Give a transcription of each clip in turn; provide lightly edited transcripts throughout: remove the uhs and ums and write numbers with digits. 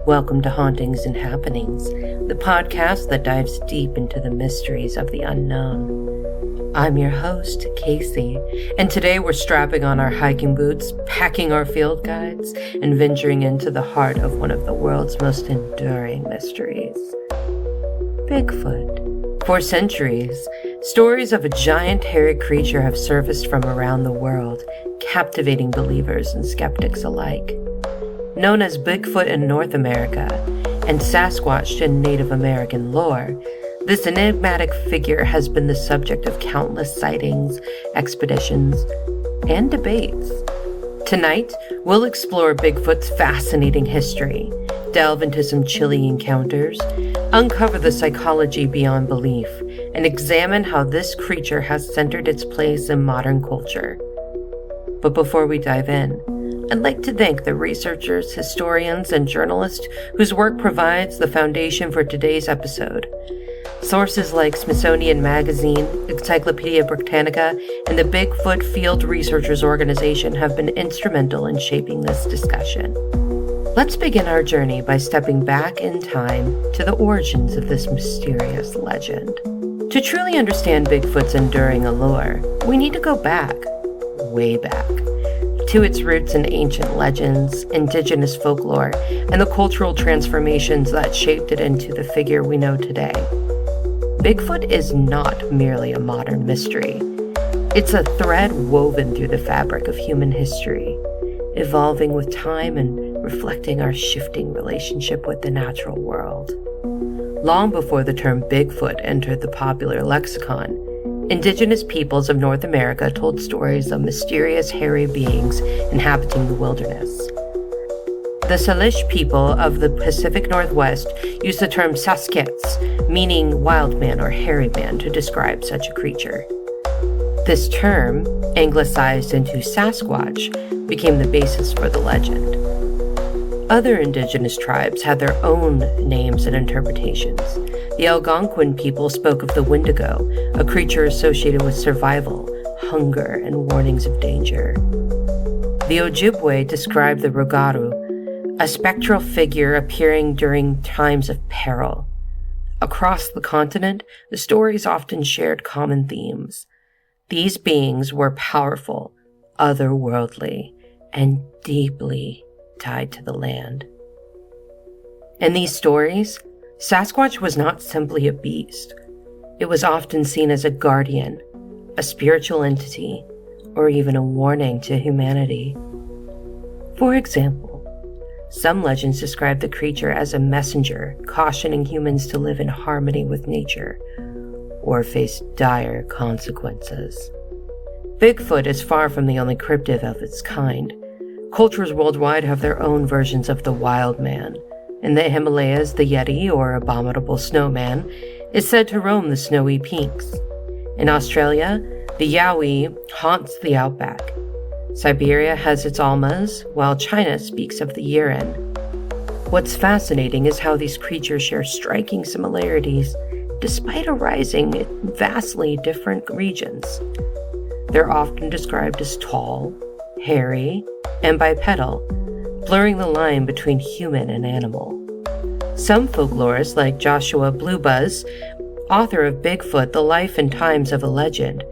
Welcome to Hauntings and Happenings, the podcast that dives deep into the mysteries of the unknown. I'm your host, Casey, and today we're strapping on our hiking boots, packing our field guides, and venturing into the heart of one of the world's most enduring mysteries, Bigfoot. For centuries, stories of a giant hairy creature have surfaced from around the world, captivating believers and skeptics alike. Known as Bigfoot in North America and Sasquatch in Native American lore, this enigmatic figure has been the subject of countless sightings, expeditions, and debates. Tonight, we'll explore Bigfoot's fascinating history, delve into some chilly encounters, uncover the psychology beyond belief, and examine how this creature has centered its place in modern culture. But before we dive in, I'd like to thank the researchers, historians, and journalists whose work provides the foundation for today's episode. Sources like Smithsonian Magazine, Encyclopedia Britannica, and the Bigfoot Field Researchers Organization have been instrumental in shaping this discussion. Let's begin our journey by stepping back in time to the origins of this mysterious legend. To truly understand Bigfoot's enduring allure, we need to go back, way back, to its roots in ancient legends, indigenous folklore, and the cultural transformations that shaped it into the figure we know today. Bigfoot is not merely a modern mystery. It's a thread woven through the fabric of human history, evolving with time and reflecting our shifting relationship with the natural world. Long before the term Bigfoot entered the popular lexicon, indigenous peoples of North America told stories of mysterious hairy beings inhabiting the wilderness. The Salish people of the Pacific Northwest used the term Sasquatch, meaning wild man or hairy man, to describe such a creature. This term, anglicized into Sasquatch, became the basis for the legend. Other indigenous tribes had their own names and interpretations. The Algonquin people spoke of the Wendigo, a creature associated with survival, hunger, and warnings of danger. The Ojibwe described the Rogaru, a spectral figure appearing during times of peril. Across the continent, the stories often shared common themes. These beings were powerful, otherworldly, and deeply tied to the land. In these stories, Sasquatch was not simply a beast. It was often seen as a guardian, a spiritual entity, or even a warning to humanity. For example, some legends describe the creature as a messenger, cautioning humans to live in harmony with nature, or face dire consequences. Bigfoot is far from the only cryptid of its kind. Cultures worldwide have their own versions of the wild man. In the Himalayas, the Yeti, or abominable snowman, is said to roam the snowy peaks. In Australia, the Yowie haunts the outback. Siberia has its Almas, while China speaks of the Yiren. What's fascinating is how these creatures share striking similarities, despite arising in vastly different regions. They're often described as tall, hairy, and bipedal, blurring the line between human and animal. Some folklorists, like Joshua Bluebuzz, author of Bigfoot, The Life and Times of a Legend,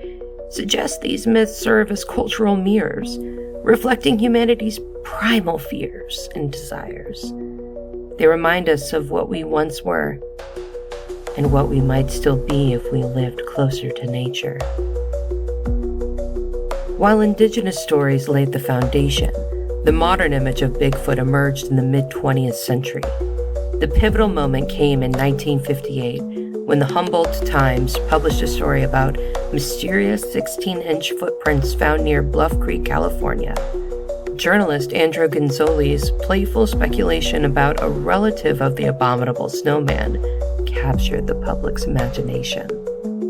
suggest these myths serve as cultural mirrors, reflecting humanity's primal fears and desires. They remind us of what we once were, and what we might still be if we lived closer to nature. While indigenous stories laid the foundation, the modern image of Bigfoot emerged in the mid-20th century. The pivotal moment came in 1958 when the Humboldt Times published a story about mysterious 16-inch footprints found near Bluff Creek, California. Journalist Andrew Gonzalez's playful speculation about a relative of the abominable snowman captured the public's imagination.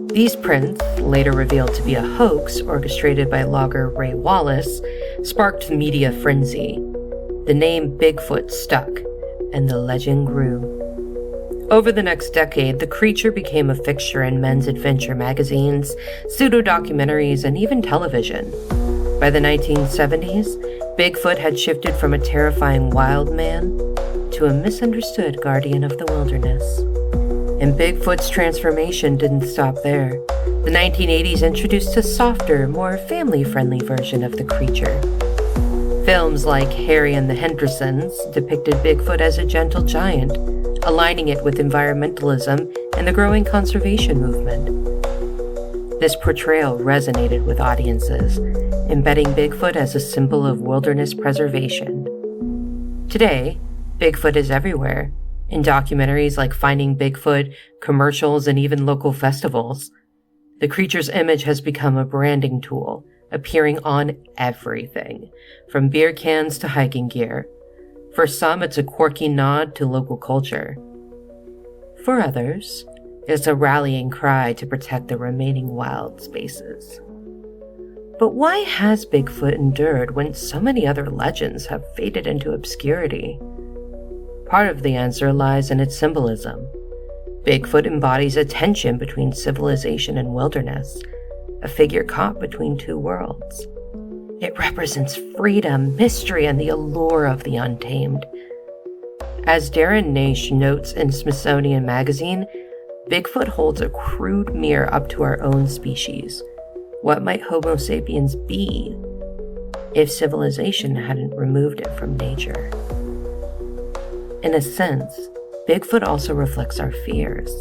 These prints, later revealed to be a hoax orchestrated by logger Ray Wallace, sparked media frenzy. The name Bigfoot stuck, and the legend grew. Over the next decade, the creature became a fixture in men's adventure magazines, pseudo-documentaries, and even television. By the 1970s, Bigfoot had shifted from a terrifying wild man to a misunderstood guardian of the wilderness. And Bigfoot's transformation didn't stop there. The 1980s introduced a softer, more family-friendly version of the creature. Films like Harry and the Hendersons depicted Bigfoot as a gentle giant, aligning it with environmentalism and the growing conservation movement. This portrayal resonated with audiences, embedding Bigfoot as a symbol of wilderness preservation. Today, Bigfoot is everywhere, in documentaries like Finding Bigfoot, commercials, and even local festivals. The creature's image has become a branding tool, appearing on everything, from beer cans to hiking gear. For some, it's a quirky nod to local culture. For others, it's a rallying cry to protect the remaining wild spaces. But why has Bigfoot endured when so many other legends have faded into obscurity? Part of the answer lies in its symbolism. Bigfoot embodies a tension between civilization and wilderness, a figure caught between two worlds. It represents freedom, mystery, and the allure of the untamed. As Darren Naish notes in Smithsonian Magazine, Bigfoot holds a crude mirror up to our own species. What might Homo sapiens be if civilization hadn't removed it from nature? In a sense, Bigfoot also reflects our fears.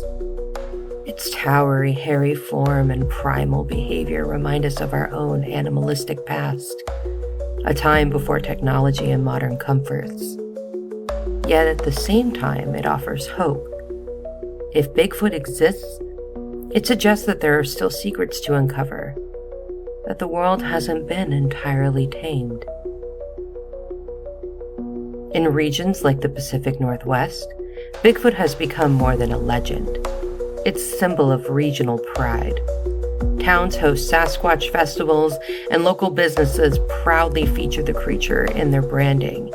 Its towery, hairy form and primal behavior remind us of our own animalistic past, a time before technology and modern comforts. Yet at the same time, it offers hope. If Bigfoot exists, it suggests that there are still secrets to uncover, that the world hasn't been entirely tamed. In regions like the Pacific Northwest, Bigfoot has become more than a legend. It's a symbol of regional pride. Towns host Sasquatch festivals, and local businesses proudly feature the creature in their branding.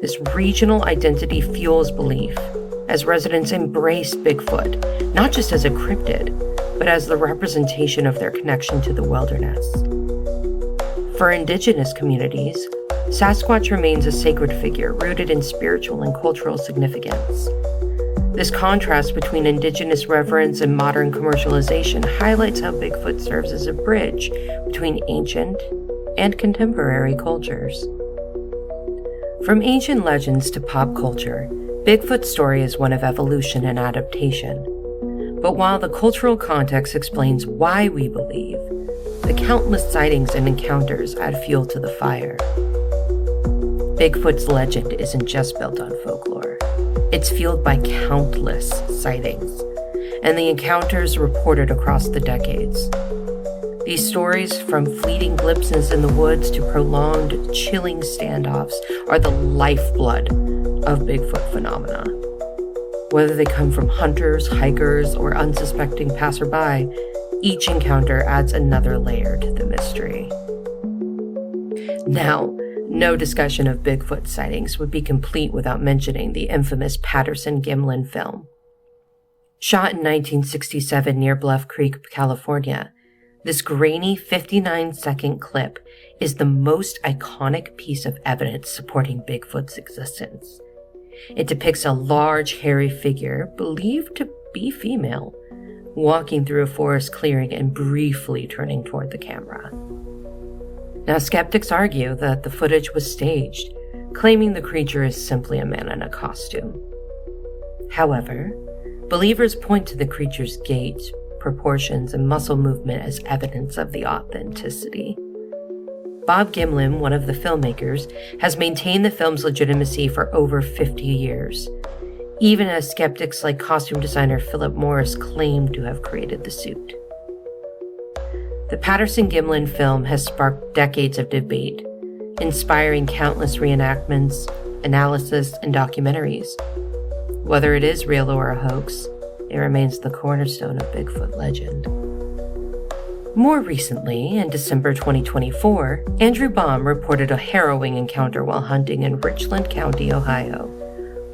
This regional identity fuels belief, as residents embrace Bigfoot, not just as a cryptid, but as the representation of their connection to the wilderness. For indigenous communities, Sasquatch remains a sacred figure rooted in spiritual and cultural significance. This contrast between indigenous reverence and modern commercialization highlights how Bigfoot serves as a bridge between ancient and contemporary cultures. From ancient legends to pop culture, Bigfoot's story is one of evolution and adaptation. But while the cultural context explains why we believe, the countless sightings and encounters add fuel to the fire. Bigfoot's legend isn't just built on folklore. It's fueled by countless sightings, and the encounters reported across the decades. These stories, from fleeting glimpses in the woods to prolonged, chilling standoffs, are the lifeblood of Bigfoot phenomena. Whether they come from hunters, hikers, or unsuspecting passerby, each encounter adds another layer to the mystery. Now, no discussion of Bigfoot sightings would be complete without mentioning the infamous Patterson-Gimlin film. Shot in 1967 near Bluff Creek, California, this grainy 59-second clip is the most iconic piece of evidence supporting Bigfoot's existence. It depicts a large, hairy figure, believed to be female, walking through a forest clearing and briefly turning toward the camera. Now, skeptics argue that the footage was staged, claiming the creature is simply a man in a costume. However, believers point to the creature's gait, proportions, and muscle movement as evidence of the authenticity. Bob Gimlin, one of the filmmakers, has maintained the film's legitimacy for over 50 years, even as skeptics like costume designer Philip Morris claim to have created the suit. The Patterson-Gimlin film has sparked decades of debate, inspiring countless reenactments, analysis, and documentaries. Whether it is real or a hoax, it remains the cornerstone of Bigfoot legend. More recently, in December 2024, Andrew Baum reported a harrowing encounter while hunting in Richland County, Ohio.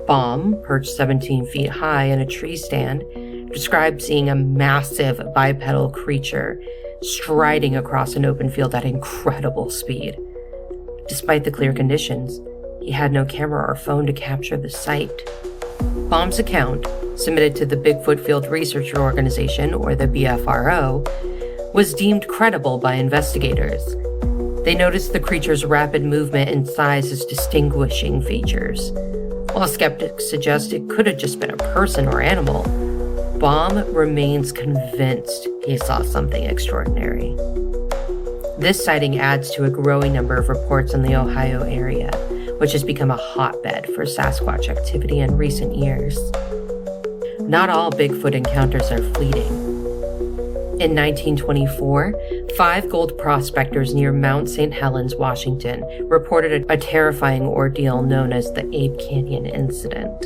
Baum, perched 17 feet high in a tree stand, described seeing a massive bipedal creature striding across an open field at incredible speed. Despite the clear conditions, He had no camera or phone to capture the sight. Baum's account, submitted to the Bigfoot Field Research Organization, or the BFRO, was deemed credible by investigators. They noticed the creature's rapid movement and size as distinguishing features. While skeptics suggest it could have just been a person or animal, Baum remains convinced he saw something extraordinary. This sighting adds to a growing number of reports in the Ohio area, which has become a hotbed for Sasquatch activity in recent years. Not all Bigfoot encounters are fleeting. In 1924, 5 gold prospectors near Mount St. Helens, Washington, reported a terrifying ordeal known as the Ape Canyon Incident.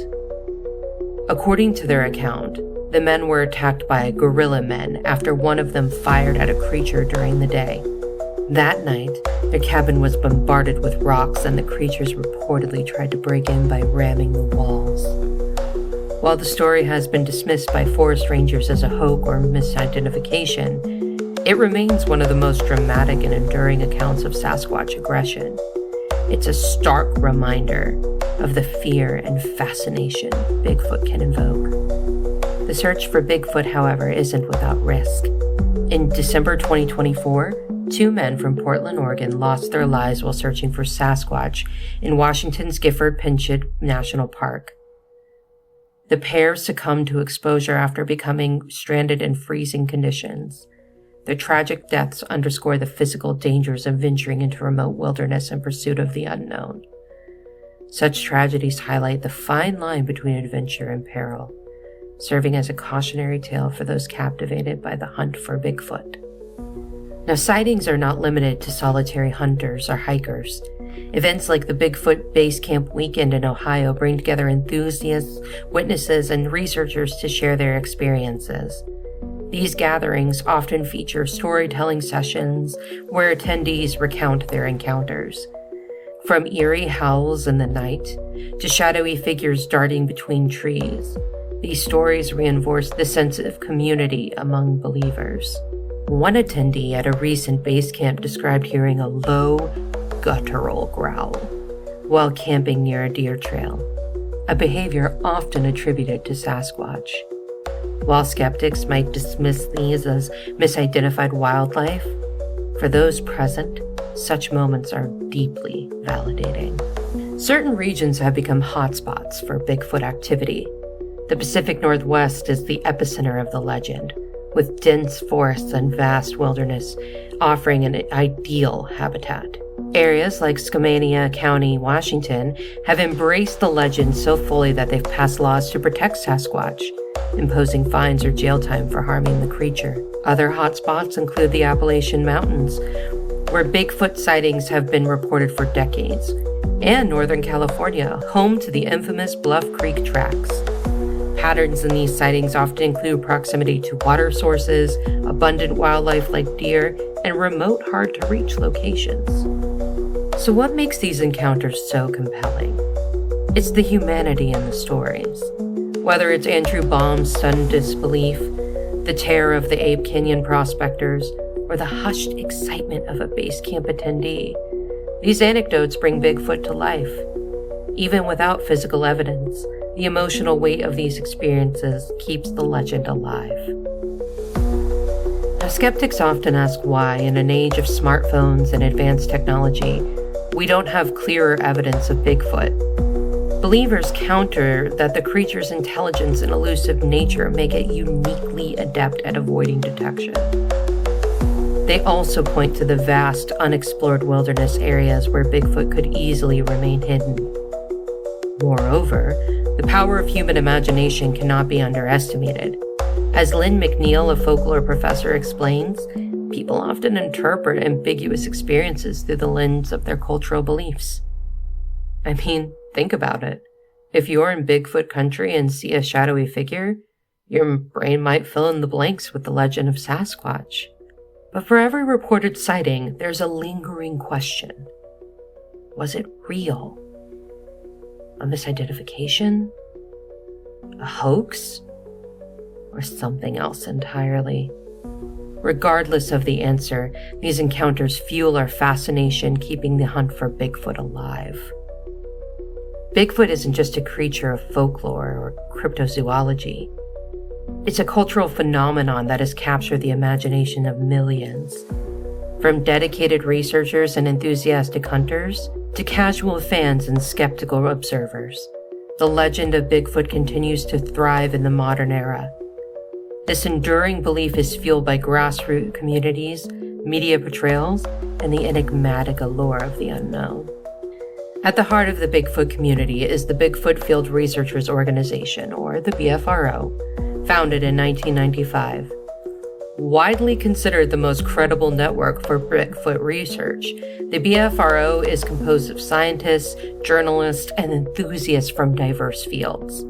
According to their account, the men were attacked by guerrilla men after one of them fired at a creature during the day. That night, their cabin was bombarded with rocks and the creatures reportedly tried to break in by ramming the walls. While the story has been dismissed by forest rangers as a hoax or misidentification, it remains one of the most dramatic and enduring accounts of Sasquatch aggression. It's a stark reminder of the fear and fascination Bigfoot can invoke. The search for Bigfoot, however, isn't without risk. In December 2024, 2 men from Portland, Oregon lost their lives while searching for Sasquatch in Washington's Gifford-Pinchot National Park. The pair succumbed to exposure after becoming stranded in freezing conditions. Their tragic deaths underscore the physical dangers of venturing into remote wilderness in pursuit of the unknown. Such tragedies highlight the fine line between adventure and peril, serving as a cautionary tale for those captivated by the hunt for Bigfoot. Now, sightings are not limited to solitary hunters or hikers. Events like the Bigfoot Base Camp Weekend in Ohio bring together enthusiasts, witnesses, and researchers to share their experiences. These gatherings often feature storytelling sessions where attendees recount their encounters. From eerie howls in the night to shadowy figures darting between trees, these stories reinforce the sense of community among believers. One attendee at a recent base camp described hearing a low, guttural growl while camping near a deer trail, a behavior often attributed to Sasquatch. While skeptics might dismiss these as misidentified wildlife, for those present, such moments are deeply validating. Certain regions have become hotspots for Bigfoot activity. The Pacific Northwest is the epicenter of the legend, with dense forests and vast wilderness offering an ideal habitat. Areas like Skamania County, Washington, have embraced the legend so fully that they've passed laws to protect Sasquatch, imposing fines or jail time for harming the creature. Other hotspots include the Appalachian Mountains, where Bigfoot sightings have been reported for decades, and Northern California, home to the infamous Bluff Creek tracks. Patterns in these sightings often include proximity to water sources, abundant wildlife like deer, and remote, hard-to-reach locations. So what makes these encounters so compelling? It's the humanity in the stories. Whether it's Andrew Baum's stunned disbelief, the terror of the Ape Canyon prospectors, or the hushed excitement of a base camp attendee, these anecdotes bring Bigfoot to life. Even without physical evidence, the emotional weight of these experiences keeps the legend alive. Now, skeptics often ask why, in an age of smartphones and advanced technology, we don't have clearer evidence of Bigfoot. Believers counter that the creature's intelligence and elusive nature make it uniquely adept at avoiding detection. They also point to the vast, unexplored wilderness areas where Bigfoot could easily remain hidden. Moreover, the power of human imagination cannot be underestimated. As Lynn McNeil, a folklore professor, explains, people often interpret ambiguous experiences through the lens of their cultural beliefs. I mean, think about it. If you're in Bigfoot country and see a shadowy figure, your brain might fill in the blanks with the legend of Sasquatch. But for every reported sighting, there's a lingering question. Was it real? A misidentification? A hoax? Or something else entirely? Regardless of the answer, these encounters fuel our fascination, keeping the hunt for Bigfoot alive. Bigfoot isn't just a creature of folklore or cryptozoology. It's a cultural phenomenon that has captured the imagination of millions. From dedicated researchers and enthusiastic hunters to casual fans and skeptical observers, the legend of Bigfoot continues to thrive in the modern era. This enduring belief is fueled by grassroots communities, media portrayals, and the enigmatic allure of the unknown. At the heart of the Bigfoot community is the Bigfoot Field Researchers Organization, or the BFRO, founded in 1995. Widely considered the most credible network for Bigfoot research, the BFRO is composed of scientists, journalists, and enthusiasts from diverse fields.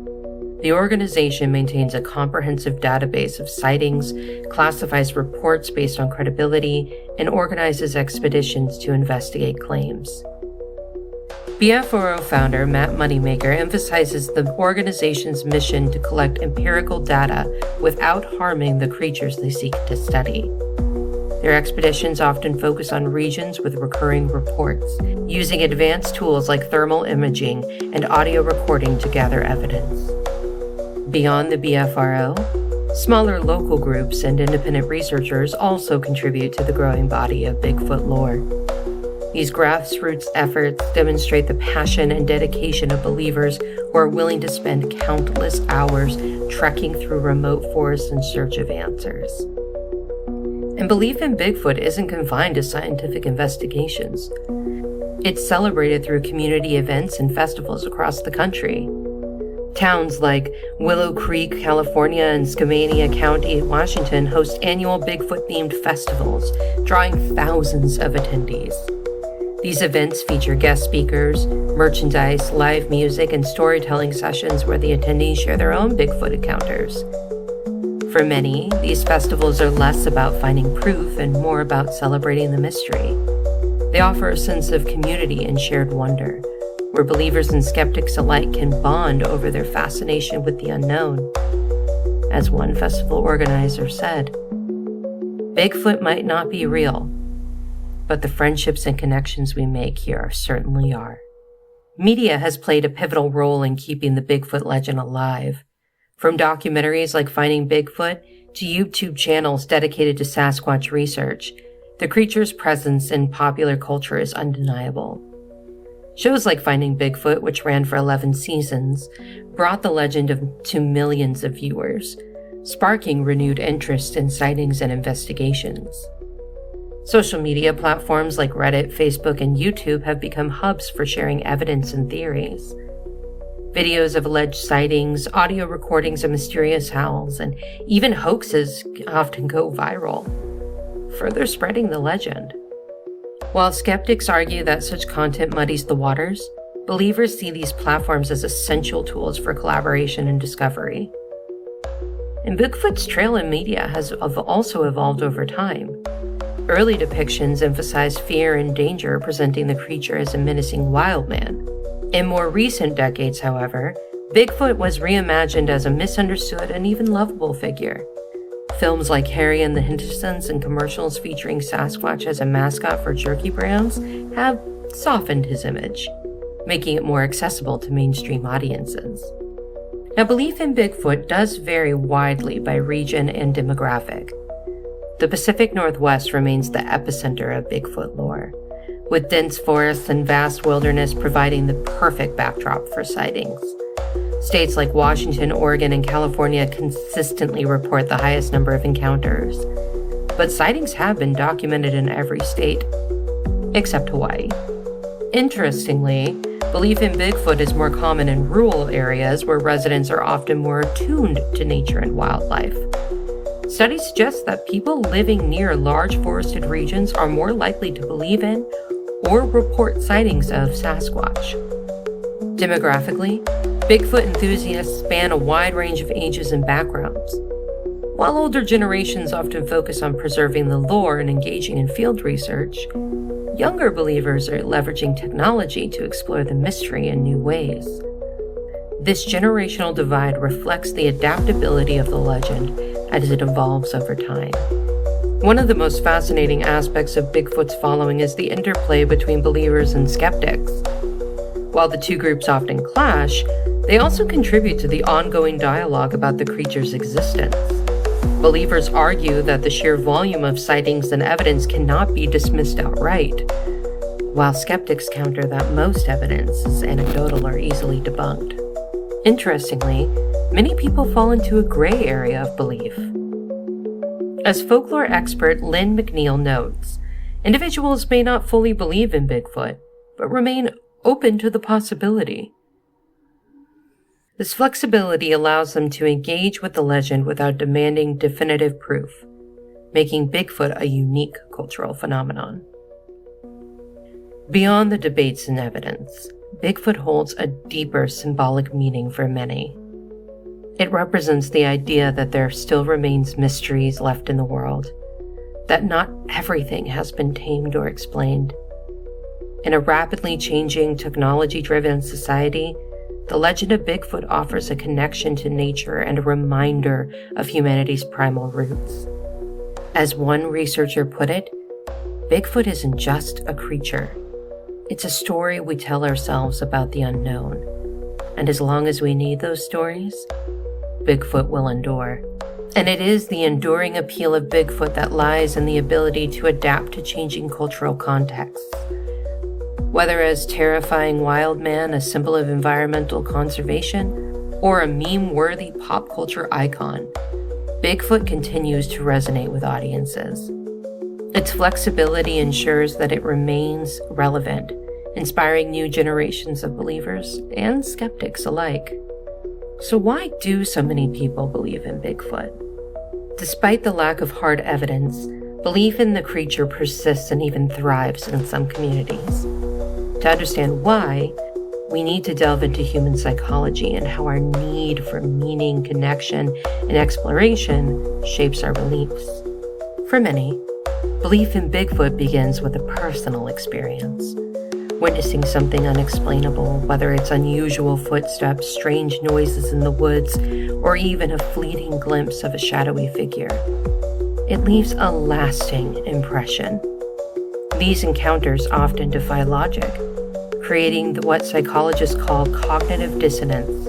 The organization maintains a comprehensive database of sightings, classifies reports based on credibility, and organizes expeditions to investigate claims. BFRO founder Matt Moneymaker emphasizes the organization's mission to collect empirical data without harming the creatures they seek to study. Their expeditions often focus on regions with recurring reports, using advanced tools like thermal imaging and audio recording to gather evidence. Beyond the BFRO, smaller local groups and independent researchers also contribute to the growing body of Bigfoot lore. These grassroots efforts demonstrate the passion and dedication of believers who are willing to spend countless hours trekking through remote forests in search of answers. And belief in Bigfoot isn't confined to scientific investigations. It's celebrated through community events and festivals across the country. Towns like Willow Creek, California, and Skamania County, Washington host annual Bigfoot-themed festivals, drawing thousands of attendees. These events feature guest speakers, merchandise, live music, and storytelling sessions where the attendees share their own Bigfoot encounters. For many, these festivals are less about finding proof and more about celebrating the mystery. They offer a sense of community and shared wonder, where believers and skeptics alike can bond over their fascination with the unknown. As one festival organizer said, "Bigfoot might not be real, but the friendships and connections we make here certainly are." Media has played a pivotal role in keeping the Bigfoot legend alive. From documentaries like Finding Bigfoot to YouTube channels dedicated to Sasquatch research, the creature's presence in popular culture is undeniable. Shows like Finding Bigfoot, which ran for 11 seasons, brought the legend to millions of viewers, sparking renewed interest in sightings and investigations. Social media platforms like Reddit, Facebook, and YouTube have become hubs for sharing evidence and theories. Videos of alleged sightings, audio recordings of mysterious howls, and even hoaxes often go viral, further spreading the legend. While skeptics argue that such content muddies the waters, believers see these platforms as essential tools for collaboration and discovery. And Bigfoot's trail in media has also evolved over time. Early depictions emphasized fear and danger, presenting the creature as a menacing wildman. In more recent decades, however, Bigfoot was reimagined as a misunderstood and even lovable figure. Films like Harry and the Hendersons and commercials featuring Sasquatch as a mascot for jerky brands have softened his image, making it more accessible to mainstream audiences. Now, belief in Bigfoot does vary widely by region and demographic. The Pacific Northwest remains the epicenter of Bigfoot lore, with dense forests and vast wilderness providing the perfect backdrop for sightings. States like Washington, Oregon, and California consistently report the highest number of encounters, but sightings have been documented in every state, except Hawaii. Interestingly, belief in Bigfoot is more common in rural areas where residents are often more attuned to nature and wildlife. Studies suggest that people living near large forested regions are more likely to believe in or report sightings of Sasquatch. Demographically, Bigfoot enthusiasts span a wide range of ages and backgrounds. While older generations often focus on preserving the lore and engaging in field research, younger believers are leveraging technology to explore the mystery in new ways. This generational divide reflects the adaptability of the legend as it evolves over time. One of the most fascinating aspects of Bigfoot's following is the interplay between believers and skeptics. While the two groups often clash, they also contribute to the ongoing dialogue about the creature's existence. Believers argue that the sheer volume of sightings and evidence cannot be dismissed outright, while skeptics counter that most evidence is anecdotal or easily debunked. Interestingly, many people fall into a gray area of belief. As folklore expert Lynn McNeil notes, individuals may not fully believe in Bigfoot, but remain open to the possibility. This flexibility allows them to engage with the legend without demanding definitive proof, making Bigfoot a unique cultural phenomenon. Beyond the debates and evidence, Bigfoot holds a deeper symbolic meaning for many. It represents the idea that there still remains mysteries left in the world, that not everything has been tamed or explained. In a rapidly changing, technology-driven society, the legend of Bigfoot offers a connection to nature and a reminder of humanity's primal roots. As one researcher put it, Bigfoot isn't just a creature. It's a story we tell ourselves about the unknown. And as long as we need those stories, Bigfoot will endure. And it is the enduring appeal of Bigfoot that lies in the ability to adapt to changing cultural contexts. Whether as terrifying wild man, a symbol of environmental conservation, or a meme-worthy pop culture icon, Bigfoot continues to resonate with audiences. Its flexibility ensures that it remains relevant, inspiring new generations of believers and skeptics alike. So why do so many people believe in Bigfoot? Despite the lack of hard evidence, belief in the creature persists and even thrives in some communities. To understand why, we need to delve into human psychology and how our need for meaning, connection, and exploration shapes our beliefs. For many, belief in Bigfoot begins with a personal experience. Witnessing something unexplainable, whether it's unusual footsteps, strange noises in the woods, or even a fleeting glimpse of a shadowy figure. It leaves a lasting impression. These encounters often defy logic, creating what psychologists call cognitive dissonance,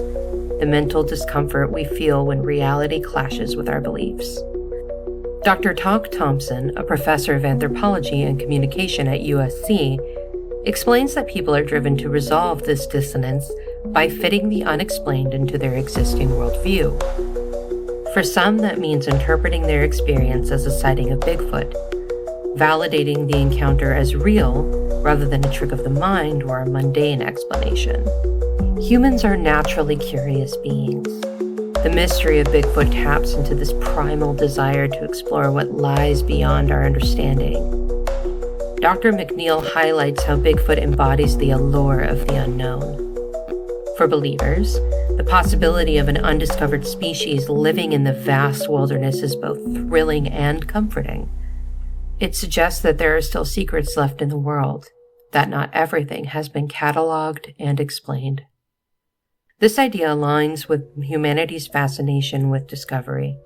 the mental discomfort we feel when reality clashes with our beliefs. Dr. Tock Thompson, a professor of anthropology and communication at USC, explains that people are driven to resolve this dissonance by fitting the unexplained into their existing worldview. For some, that means interpreting their experience as a sighting of Bigfoot, validating the encounter as real rather than a trick of the mind or a mundane explanation. Humans are naturally curious beings. The mystery of Bigfoot taps into this primal desire to explore what lies beyond our understanding. Dr. McNeil highlights how Bigfoot embodies the allure of the unknown. For believers, the possibility of an undiscovered species living in the vast wilderness is both thrilling and comforting. It suggests that there are still secrets left in the world, that not everything has been cataloged and explained. This idea aligns with humanity's fascination with discovery.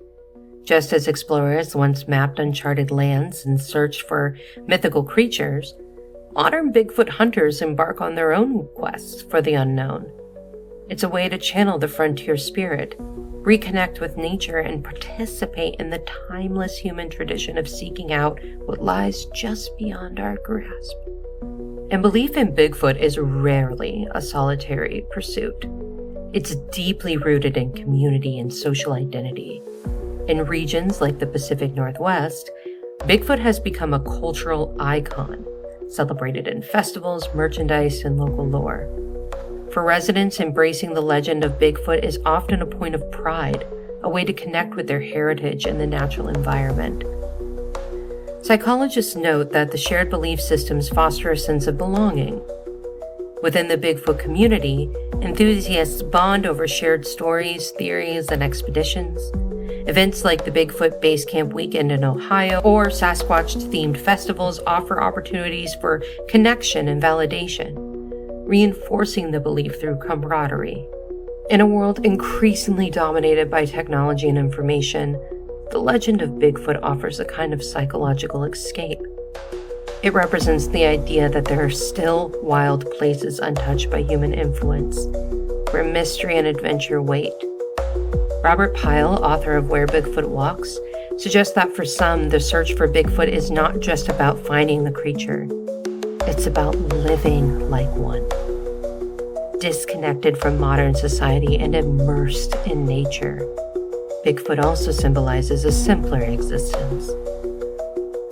Just as explorers once mapped uncharted lands and searched for mythical creatures, modern Bigfoot hunters embark on their own quests for the unknown. It's a way to channel the frontier spirit, reconnect with nature, and participate in the timeless human tradition of seeking out what lies just beyond our grasp. And belief in Bigfoot is rarely a solitary pursuit. It's deeply rooted in community and social identity. In regions like the Pacific Northwest, Bigfoot has become a cultural icon, celebrated in festivals, merchandise, and local lore. For residents, embracing the legend of Bigfoot is often a point of pride, a way to connect with their heritage and the natural environment. Psychologists note that the shared belief systems foster a sense of belonging. Within the Bigfoot community, enthusiasts bond over shared stories, theories, and expeditions. Events like the Bigfoot Base Camp Weekend in Ohio or Sasquatch-themed festivals offer opportunities for connection and validation, reinforcing the belief through camaraderie. In a world increasingly dominated by technology and information, the legend of Bigfoot offers a kind of psychological escape. It represents the idea that there are still wild places untouched by human influence, where mystery and adventure wait. Robert Pyle, author of Where Bigfoot Walks, suggests that for some, the search for Bigfoot is not just about finding the creature. It's about living like one, disconnected from modern society and immersed in nature. Bigfoot also symbolizes a simpler existence,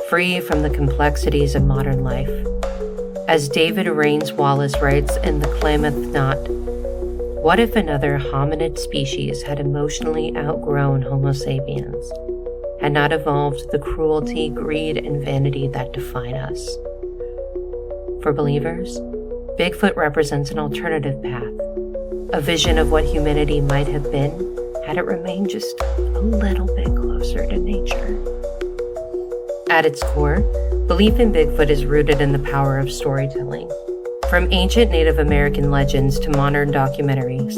free from the complexities of modern life. As David Rains Wallace writes in The Klamath Knot, what if another hominid species had emotionally outgrown Homo sapiens, had not evolved the cruelty, greed, and vanity that define us? For believers, Bigfoot represents an alternative path, a vision of what humanity might have been had it remained just a little bit closer to nature. At its core, belief in Bigfoot is rooted in the power of storytelling. From ancient Native American legends to modern documentaries,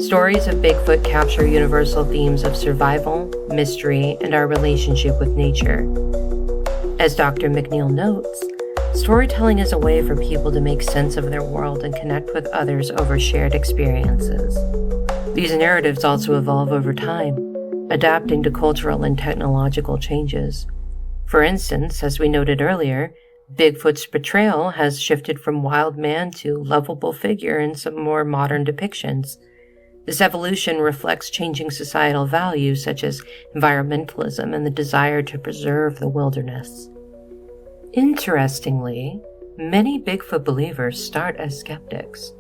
stories of Bigfoot capture universal themes of survival, mystery, and our relationship with nature. As Dr. McNeil notes, storytelling is a way for people to make sense of their world and connect with others over shared experiences. These narratives also evolve over time, adapting to cultural and technological changes. For instance, as we noted earlier, Bigfoot's portrayal has shifted from wild man to lovable figure in some more modern depictions. This evolution reflects changing societal values such as environmentalism and the desire to preserve the wilderness. Interestingly, many Bigfoot believers start as skeptics.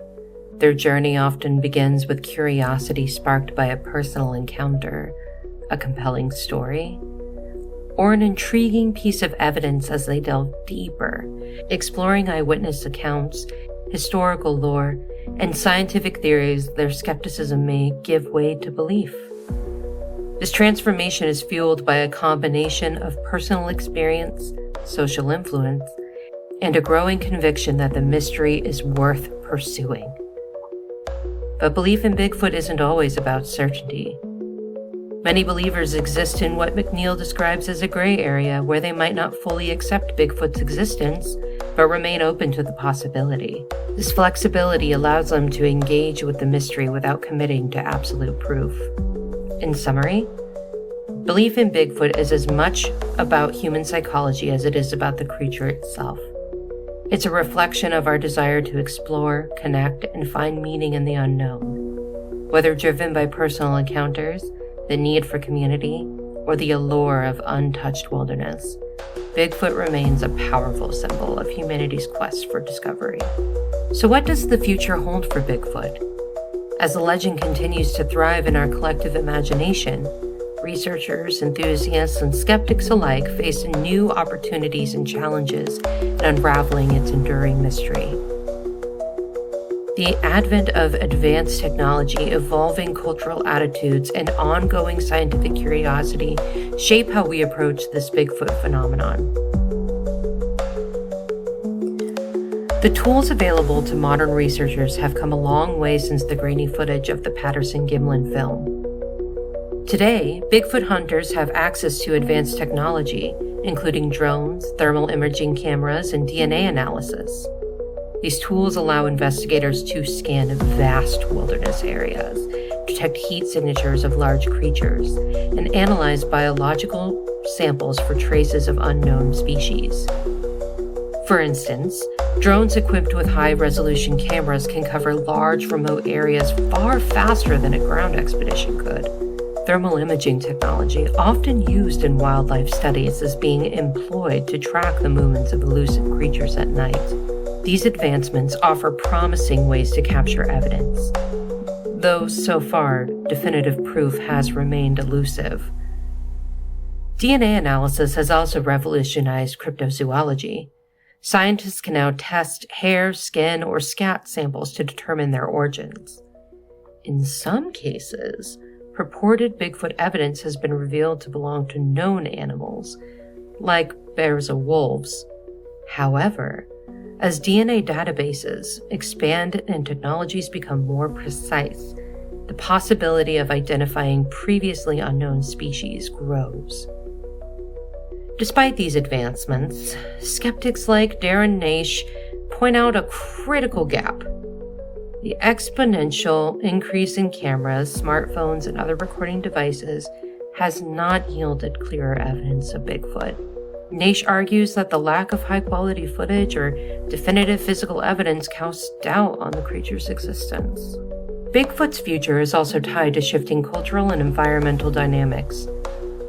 Their journey often begins with curiosity sparked by a personal encounter, a compelling story, or an intriguing piece of evidence. As they delve deeper, exploring eyewitness accounts, historical lore, and scientific theories, their skepticism may give way to belief. This transformation is fueled by a combination of personal experience, social influence, and a growing conviction that the mystery is worth pursuing. But belief in Bigfoot isn't always about certainty. Many believers exist in what McNeil describes as a gray area, where they might not fully accept Bigfoot's existence, but remain open to the possibility. This flexibility allows them to engage with the mystery without committing to absolute proof. In summary, belief in Bigfoot is as much about human psychology as it is about the creature itself. It's a reflection of our desire to explore, connect, and find meaning in the unknown. Whether driven by personal encounters, the need for community, or the allure of untouched wilderness, Bigfoot remains a powerful symbol of humanity's quest for discovery. So what does the future hold for Bigfoot? As the legend continues to thrive in our collective imagination, researchers, enthusiasts, and skeptics alike face new opportunities and challenges in unraveling its enduring mystery. The advent of advanced technology, evolving cultural attitudes, and ongoing scientific curiosity shape how we approach this Bigfoot phenomenon. The tools available to modern researchers have come a long way since the grainy footage of the Patterson-Gimlin film. Today, Bigfoot hunters have access to advanced technology, including drones, thermal imaging cameras, and DNA analysis. These tools allow investigators to scan vast wilderness areas, detect heat signatures of large creatures, and analyze biological samples for traces of unknown species. For instance, drones equipped with high-resolution cameras can cover large remote areas far faster than a ground expedition could. Thermal imaging technology, often used in wildlife studies, is being employed to track the movements of elusive creatures at night. These advancements offer promising ways to capture evidence, though so far, definitive proof has remained elusive. DNA analysis has also revolutionized cryptozoology. Scientists can now test hair, skin, or scat samples to determine their origins. In some cases, purported Bigfoot evidence has been revealed to belong to known animals, like bears or wolves. However, as DNA databases expand and technologies become more precise, the possibility of identifying previously unknown species grows. Despite these advancements, skeptics like Darren Naish point out a critical gap. The exponential increase in cameras, smartphones, and other recording devices has not yielded clearer evidence of Bigfoot. Naish argues that the lack of high-quality footage or definitive physical evidence casts doubt on the creature's existence. Bigfoot's future is also tied to shifting cultural and environmental dynamics.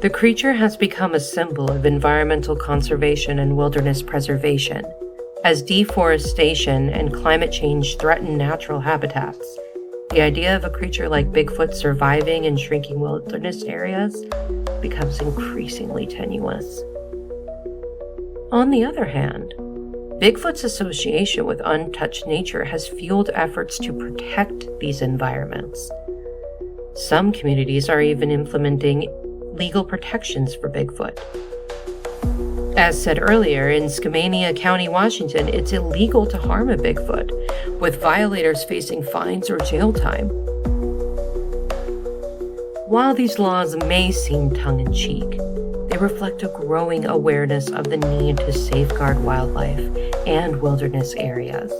The creature has become a symbol of environmental conservation and wilderness preservation. As deforestation and climate change threaten natural habitats, the idea of a creature like Bigfoot surviving in shrinking wilderness areas becomes increasingly tenuous. On the other hand, Bigfoot's association with untouched nature has fueled efforts to protect these environments. Some communities are even implementing legal protections for Bigfoot. As said earlier, in Skamania County, Washington, it's illegal to harm a Bigfoot, with violators facing fines or jail time. While these laws may seem tongue-in-cheek, they reflect a growing awareness of the need to safeguard wildlife and wilderness areas.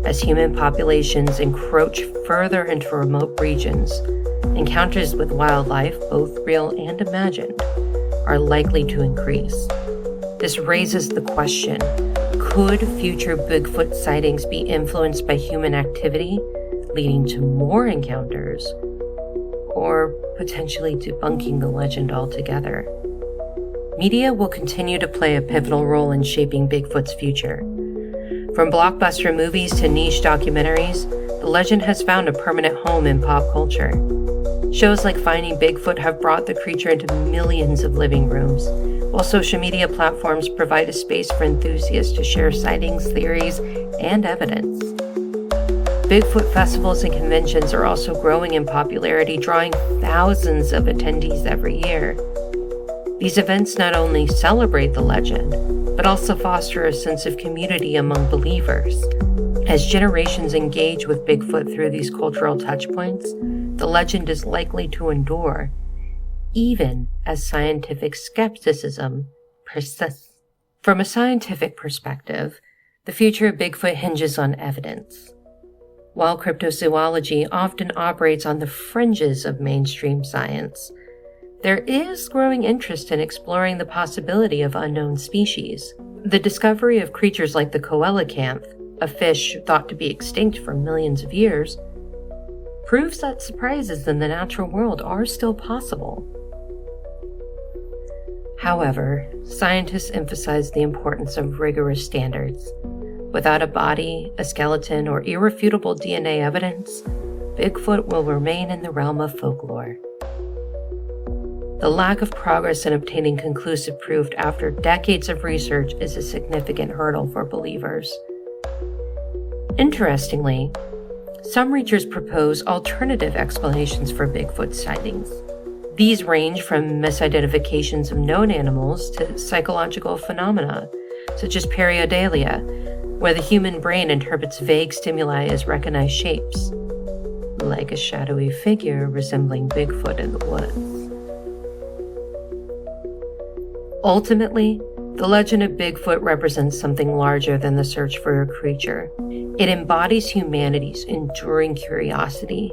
As human populations encroach further into remote regions, encounters with wildlife, both real and imagined, are likely to increase. This raises the question, could future Bigfoot sightings be influenced by human activity, leading to more encounters, or potentially debunking the legend altogether? Media will continue to play a pivotal role in shaping Bigfoot's future. From blockbuster movies to niche documentaries, the legend has found a permanent home in pop culture. Shows like Finding Bigfoot have brought the creature into millions of living rooms, while social media platforms provide a space for enthusiasts to share sightings, theories, and evidence. Bigfoot festivals and conventions are also growing in popularity, drawing thousands of attendees every year. These events not only celebrate the legend, but also foster a sense of community among believers. As generations engage with Bigfoot through these cultural touchpoints, the legend is likely to endure, even as scientific skepticism persists. From a scientific perspective, the future of Bigfoot hinges on evidence. While cryptozoology often operates on the fringes of mainstream science, there is growing interest in exploring the possibility of unknown species. The discovery of creatures like the coelacanth, a fish thought to be extinct for millions of years, proves that surprises in the natural world are still possible. However, scientists emphasize the importance of rigorous standards. Without a body, a skeleton, or irrefutable DNA evidence, Bigfoot will remain in the realm of folklore. The lack of progress in obtaining conclusive proof after decades of research is a significant hurdle for believers. Interestingly, some researchers propose alternative explanations for Bigfoot sightings. These range from misidentifications of known animals to psychological phenomena, such as pareidolia, where the human brain interprets vague stimuli as recognized shapes, like a shadowy figure resembling Bigfoot in the woods. Ultimately, the legend of Bigfoot represents something larger than the search for a creature. It embodies humanity's enduring curiosity,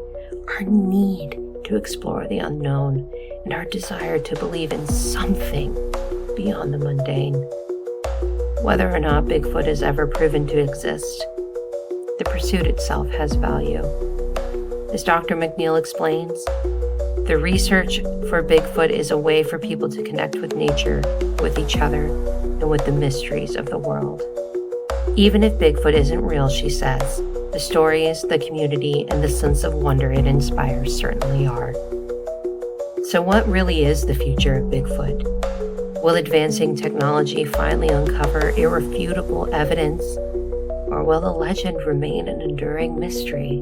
our need to explore the unknown, and our desire to believe in something beyond the mundane. Whether or not Bigfoot is ever proven to exist, the pursuit itself has value. As Dr. McNeil explains, the research for Bigfoot is a way for people to connect with nature, with each other, and with the mysteries of the world. Even if Bigfoot isn't real, she says, the stories, the community, and the sense of wonder it inspires certainly are. So what really is the future of Bigfoot? Will advancing technology finally uncover irrefutable evidence, or will the legend remain an enduring mystery?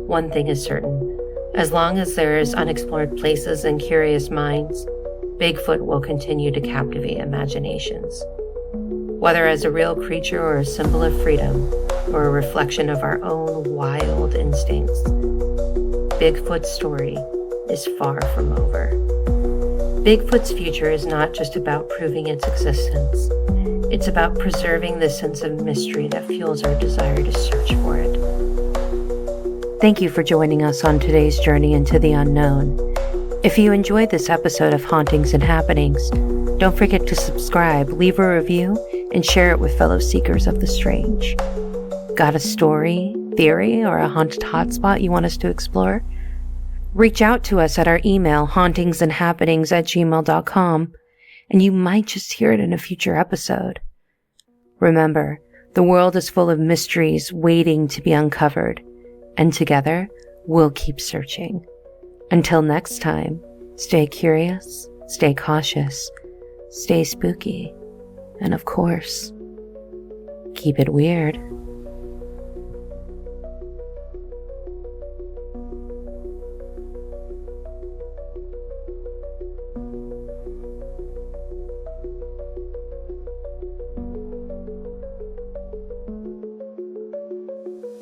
One thing is certain, as long as there is unexplored places and curious minds, Bigfoot will continue to captivate imaginations. Whether as a real creature or a symbol of freedom, or a reflection of our own wild instincts, Bigfoot's story is far from over. Bigfoot's future is not just about proving its existence. It's about preserving the sense of mystery that fuels our desire to search for it. Thank you for joining us on today's journey into the unknown. If you enjoyed this episode of Hauntings and Happenings, don't forget to subscribe, leave a review, and share it with fellow seekers of the strange. Got a story, theory, or a haunted hotspot you want us to explore? Reach out to us at our email, hauntingsandhappenings@gmail.com, and you might just hear it in a future episode. Remember, the world is full of mysteries waiting to be uncovered, and together, we'll keep searching. Until next time, stay curious, stay cautious, stay spooky, and of course, keep it weird.